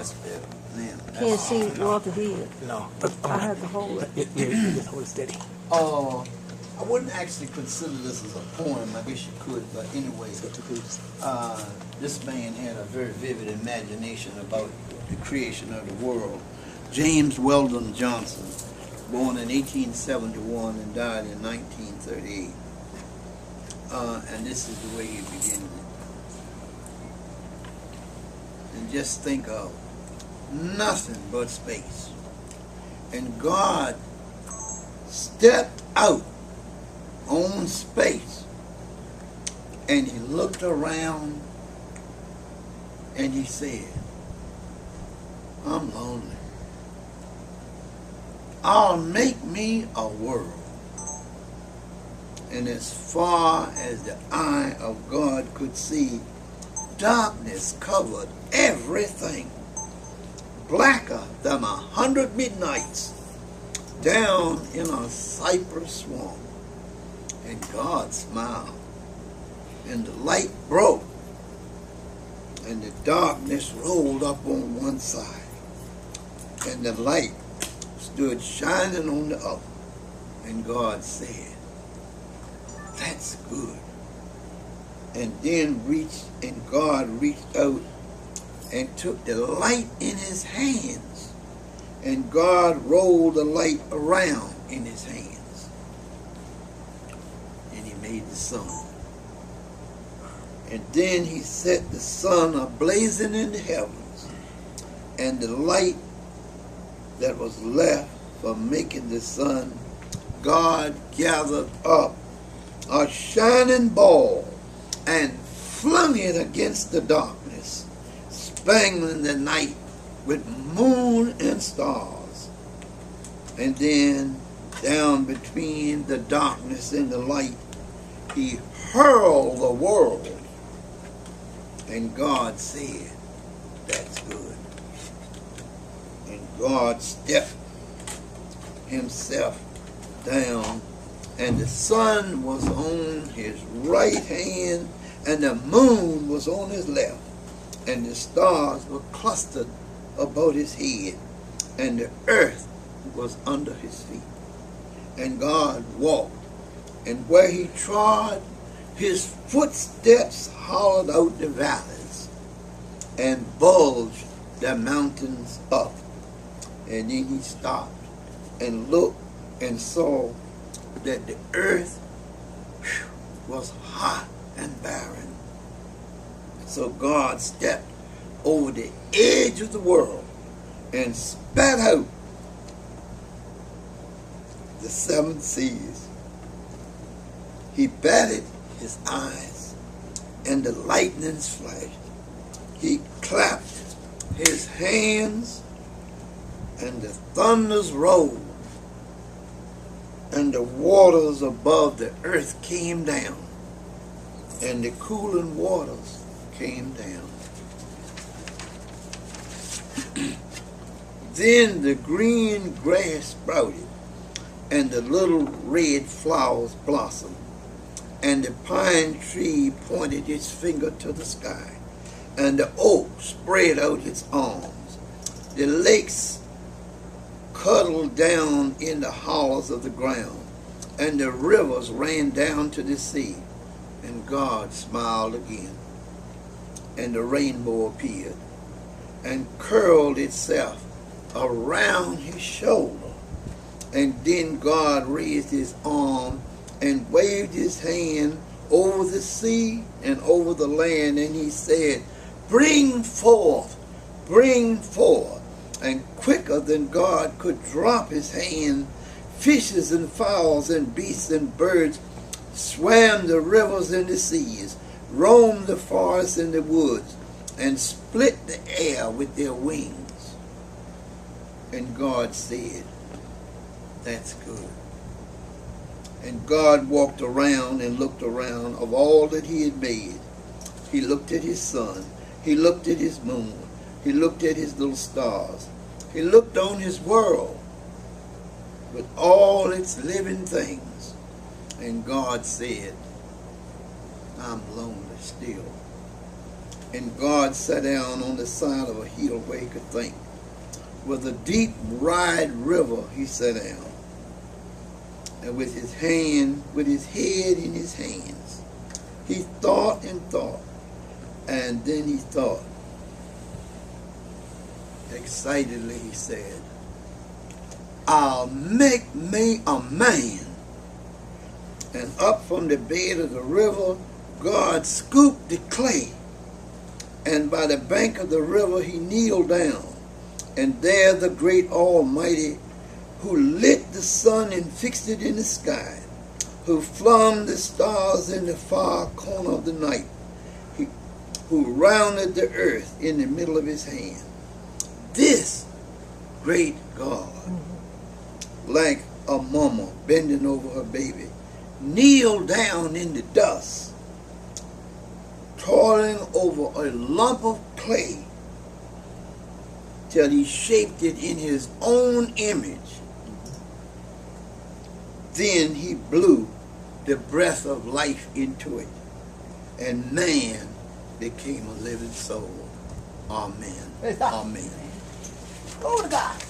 That's better. Man, Can't see Walter here. No. I have to hold it. You just hold it steady. I wouldn't actually consider this as a poem. I guess you could, but anyway, this man had a very vivid imagination about the creation of the world. James Weldon Johnson, born in 1871 and died in 1938. And this is the way he began it. And just think of nothing but space. And God stepped out on space and he looked around and he said, I'm lonely. I'll make me a world. And as far as the eye of God could see, darkness covered everything, blacker than 100 midnights down in a cypress swamp. And God smiled, and the light broke, and the darkness rolled up on one side, and the light stood shining on the other. And God said, that's good. And then God reached out and took the light in his hands, and God rolled the light around in his hands, and he made the sun. And then he set the sun ablazing in the heavens, and the light that was left from making the sun, God gathered up a shining ball and flung it against the darkness, spangling the night with moon and stars. And then down between the darkness and the light, he hurled the world. And God said, that's good. And God stepped himself down, and the sun was on his right hand, and the moon was on his left, and the stars were clustered about his head, and the earth was under his feet. And God walked, and where he trod, his footsteps hollowed out the valleys and bulged the mountains up. And then he stopped and looked and saw that the earth was hot and barren. So God stepped over the edge of the world and spat out the 7 seas. He batted his eyes, and the lightnings flashed. He clapped his hands, and the thunders rolled, and the waters above the earth came down, and the cooling waters came down. Then the green grass sprouted, and the little red flowers blossomed, and the pine tree pointed its finger to the sky, and the oak spread out its arms. The lakes cuddled down in the hollows of the ground, and the rivers ran down to the sea. And God smiled again, and the rainbow appeared and curled itself around his shoulder. And then God raised his arm and waved his hand over the sea and over the land, and he said, bring forth, bring forth. And quicker than God could drop his hand, fishes and fowls and beasts and birds swam the rivers and the seas, roamed the forests and the woods, and split the air with their wings. And God said, that's good. And God walked around and looked around of all that he had made. He looked at his sun. He looked at his moon. He looked at his little stars. He looked on his world with all its living things. And God said, I'm lonely still. And God sat down on the side of a hill where he could think. With a deep, wide river, he sat down. And with his head in his hands, he thought and thought. And then he thought. Excitedly he said, I'll make me a man. And up from the bed of the river, God scooped the clay. And by the bank of the river he kneeled down. And there the great Almighty, who lit the sun and fixed it in the sky, who flung the stars in the far corner of the night, who rounded the earth in the middle of his hand. This great God, like a mama bending over her baby, kneeled down in the dust, toiling over a lump of clay till he shaped it in his own image. Then he blew the breath of life into it, and man became a living soul. Amen. Amen. Glory to God.